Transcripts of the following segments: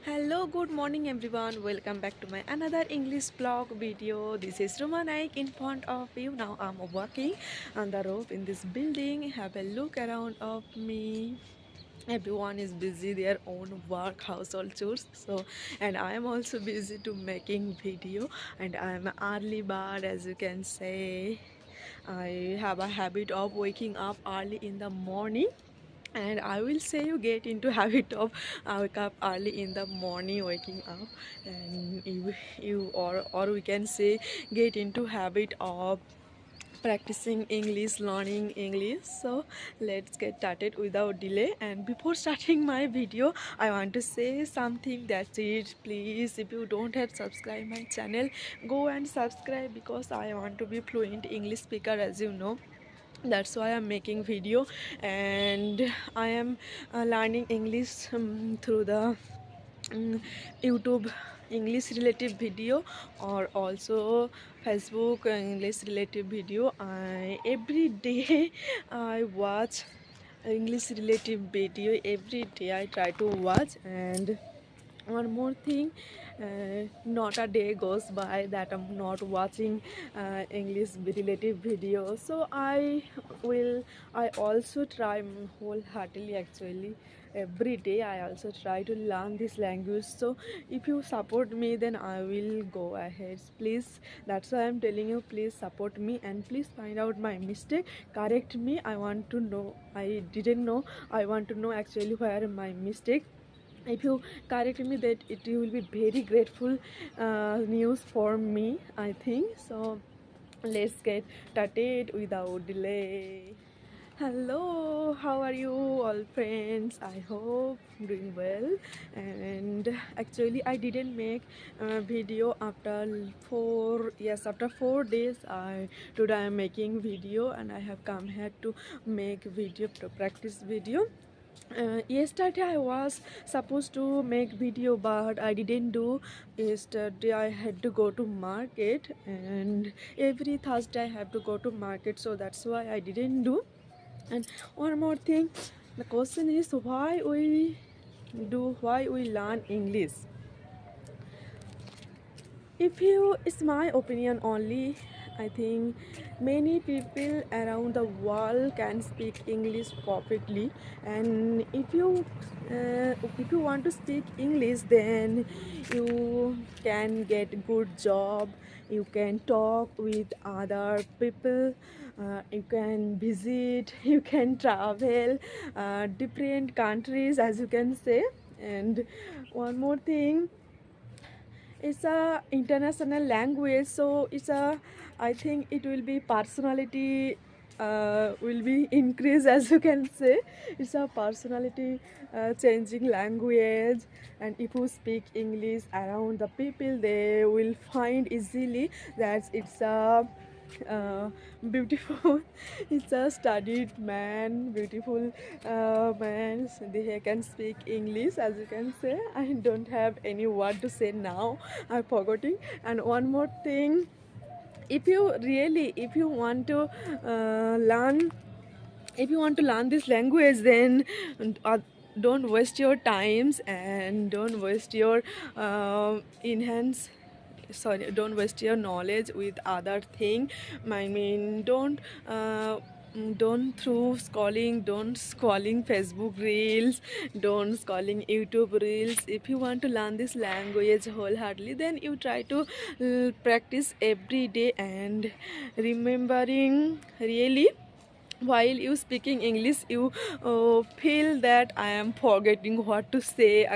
Hello, good morning everyone. Welcome back to my another English blog video. This is Roma Naik in front of you. Now I'm walking on the roof in this building. Have a look around of me. Everyone is busy their own work household chores, so and I am also busy to making video, and I am an early bird, as you can say. I have a habit of waking up early in the morning, and I will say you get into habit of wake up early in the morning, waking up, and or we can say get into habit of practicing English, learning English. So let's get started without delay. And before starting my video, I want to say something. That's it. Please, if you don't have subscribed my channel, go and subscribe, because I want to be fluent English speaker, as you know. That's why I'm making video, and I am learning English through the YouTube English related video, or also Facebook English related video. I every day I watch English related video. Every day I try to watch. And one more thing, not a day goes by that I'm not watching English related videos. So I also try wholeheartedly, actually every day I also try to learn this language. So if you support me, then I will go ahead. Please, that's why I'm telling you, please support me, and please find out my mistake, correct me. I want to know, I didn't know, I want to know actually where my mistake. If you correct me, that it will be very grateful news for me, I think. So let's get started without delay. Hello, how are you all, friends? I hope doing well. And actually I didn't make a video after 4 days. I today I'm making video, and I have come here to make video, to practice video. Yesterday I was supposed to make video, but I didn't do. Yesterday I had to go to market, and every Thursday I have to go to market, so that's why I didn't do. And one more thing, the question is why we learn English. If you, it's my opinion only, I think many people around the world can speak English perfectly. And if you want to speak English, then you can get good job, you can talk with other people, you can visit, you can travel different countries, as you can say. And one more thing, it's a international language, so it's a, I think it will be personality will be increased, as you can say. It's a personality changing language. And if you speak English around the people, they will find easily that it's a beautiful it's a studied man, beautiful man. So they can speak English, as you can say. I don't have any word to say now, I'm forgetting. And one more thing, if you want to learn, if you want to learn this language, then uh, don't waste your times, and don't waste your enhance sorry don't waste your knowledge with other thing. I mean, don't through scrolling, don't scrolling Facebook reels, don't scrolling YouTube reels. If you want to learn this language wholeheartedly, then you try to practice every day. And remembering, really, while you speaking English, you feel that I am forgetting what to say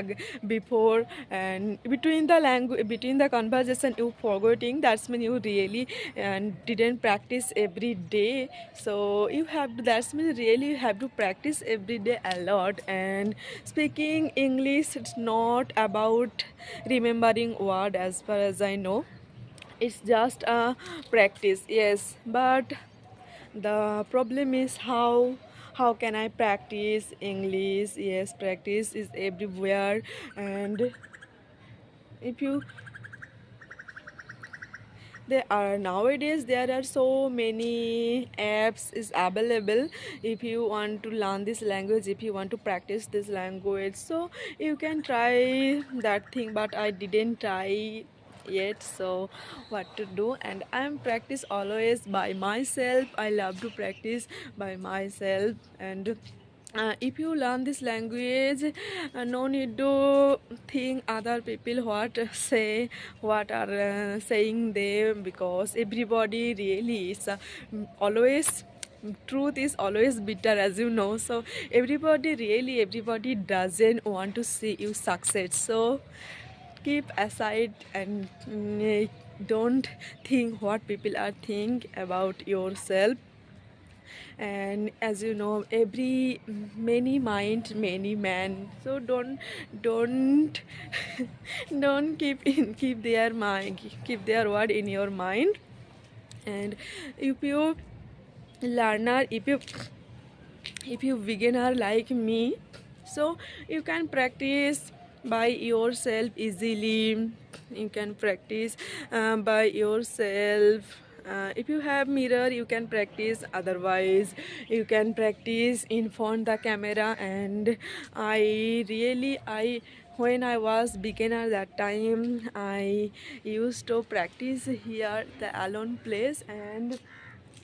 before, and between the language, between the conversation, you forgetting. That's mean you really and didn't practice every day. So you have to, that's mean really you have to practice every day a lot. And speaking English, it's not about remembering word, as far as I know. It's just a practice, yes. But the problem is how can I practice English? Yes, practice is everywhere. And if you there are nowadays there are so many apps is available. If you want to learn this language, if you want to practice this language, so you can try that thing, but I didn't try yet. So what to do, and I'm practice always by myself. I love to practice by myself. And if you learn this language, no need to think other people what say, what are saying them, because everybody really is always, truth is always bitter, as you know. So everybody really, everybody doesn't want to see you succeed. So keep aside and don't think what people are think about yourself. And as you know, every many mind many man, so don't don't keep their mind, keep their word in your mind. And if you learner, if you beginner like me, so you can practice by yourself easily. You can practice by yourself. If you have mirror, you can practice. Otherwise you can practice in front the camera. And I when I was beginner, that time I used to practice here the alone place. And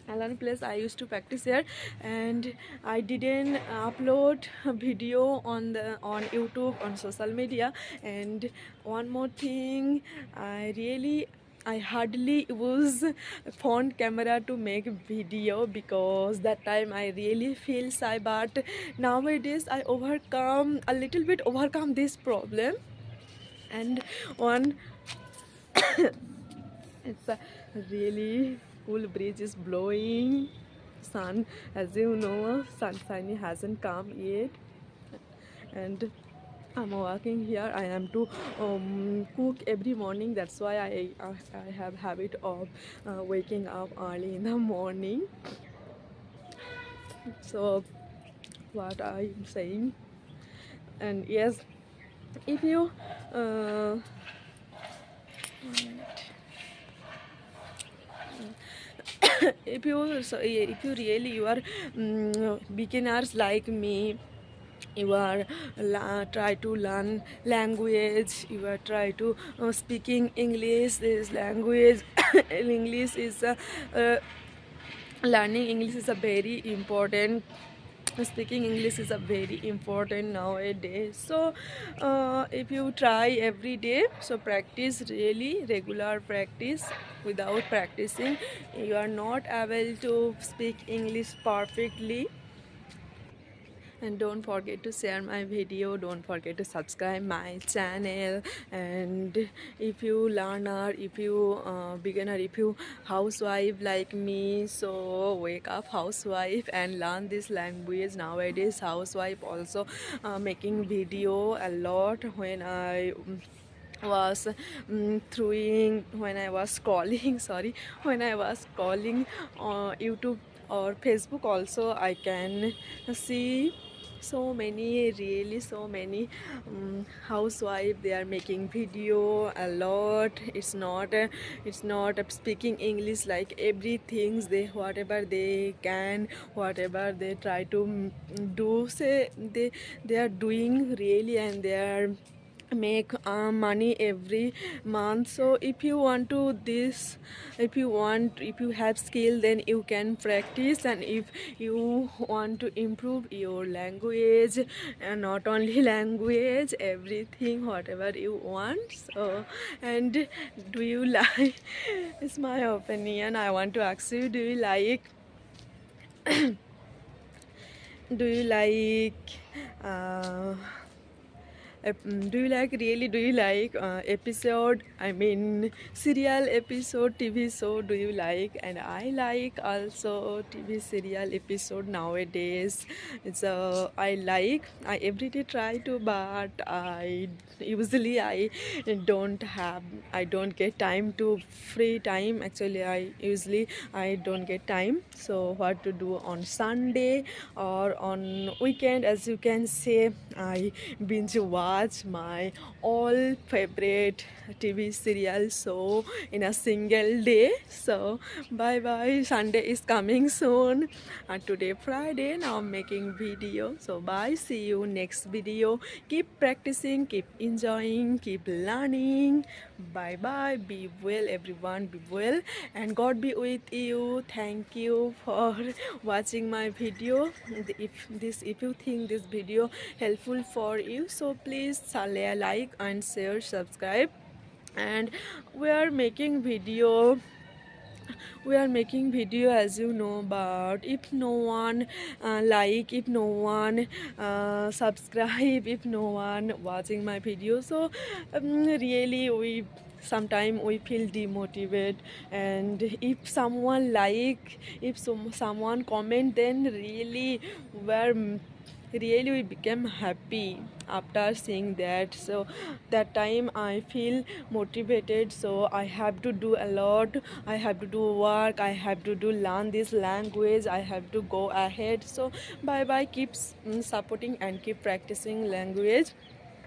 Alan place I used to practice here. And I didn't upload a video on YouTube, on social media. And one more thing, I hardly use phone camera to make video, because that time I really feel shy. But nowadays I overcome a little bit, overcome this problem. And one it's a really cool breeze is blowing. Sun, as you know, sunshine hasn't come yet. And I'm working here. I am to cook every morning. That's why I have habit of waking up early in the morning. So what I'm saying, and yes, if you uh, if you really you are beginners like me, you are try to learn language, you are try to speaking English. This language English is uh, learning English is a very important, speaking English is a very important nowadays. So if you try every day, so practice, really regular practice. Without practicing, you are not able to speak English perfectly. And don't forget to share my video, don't forget to subscribe my channel. And if you learner, if you beginner, if you housewife like me, so wake up housewife and learn this language. Nowadays housewife also making video a lot. When I was throwing when I was scrolling sorry, when I was scrolling YouTube or Facebook also, I can see so many, really so many housewife, they are making video a lot. It's not speaking English like everything, they whatever they can, whatever they try to do, say they are doing really. And they are make money every month. So if you want to this, if you have skill, then you can practice. And if you want to improve your language, and not only language, everything whatever you want. So, and do you like it's my opinion, I want to ask you, do you like do you like, really do you like episode, I mean serial episode, TV show, do you like? And I like also TV serial episode nowadays. It's I like, I everyday try to, but I usually I don't get time to free time. Actually I don't get time. So what to do on Sunday or on weekend, as you can say, I binge watch watch my all favorite TV serial show in a single day. So bye bye. Sunday is coming soon. And today Friday. Now I'm making video. So bye. See you next video. Keep practicing. Keep enjoying. Keep learning. Bye bye. Be well, everyone. Be well, and God be with you. Thank you for watching my video. If you think this video helpful for you, so please like and share, subscribe. And we are making video as you know, but if no one if no one subscribe, if no one watching my video, so really we sometimes we feel demotivated. And if someone someone comment, then really we became happy after seeing that. So that time I feel motivated, so I have to do a lot. I have to do work, I have to do learn this language, I have to go ahead. So bye bye. Keep supporting and keep practicing language.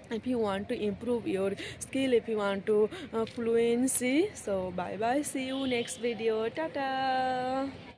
If you want to improve your skill, if you want to fluency, so bye bye. See you next video. Tata.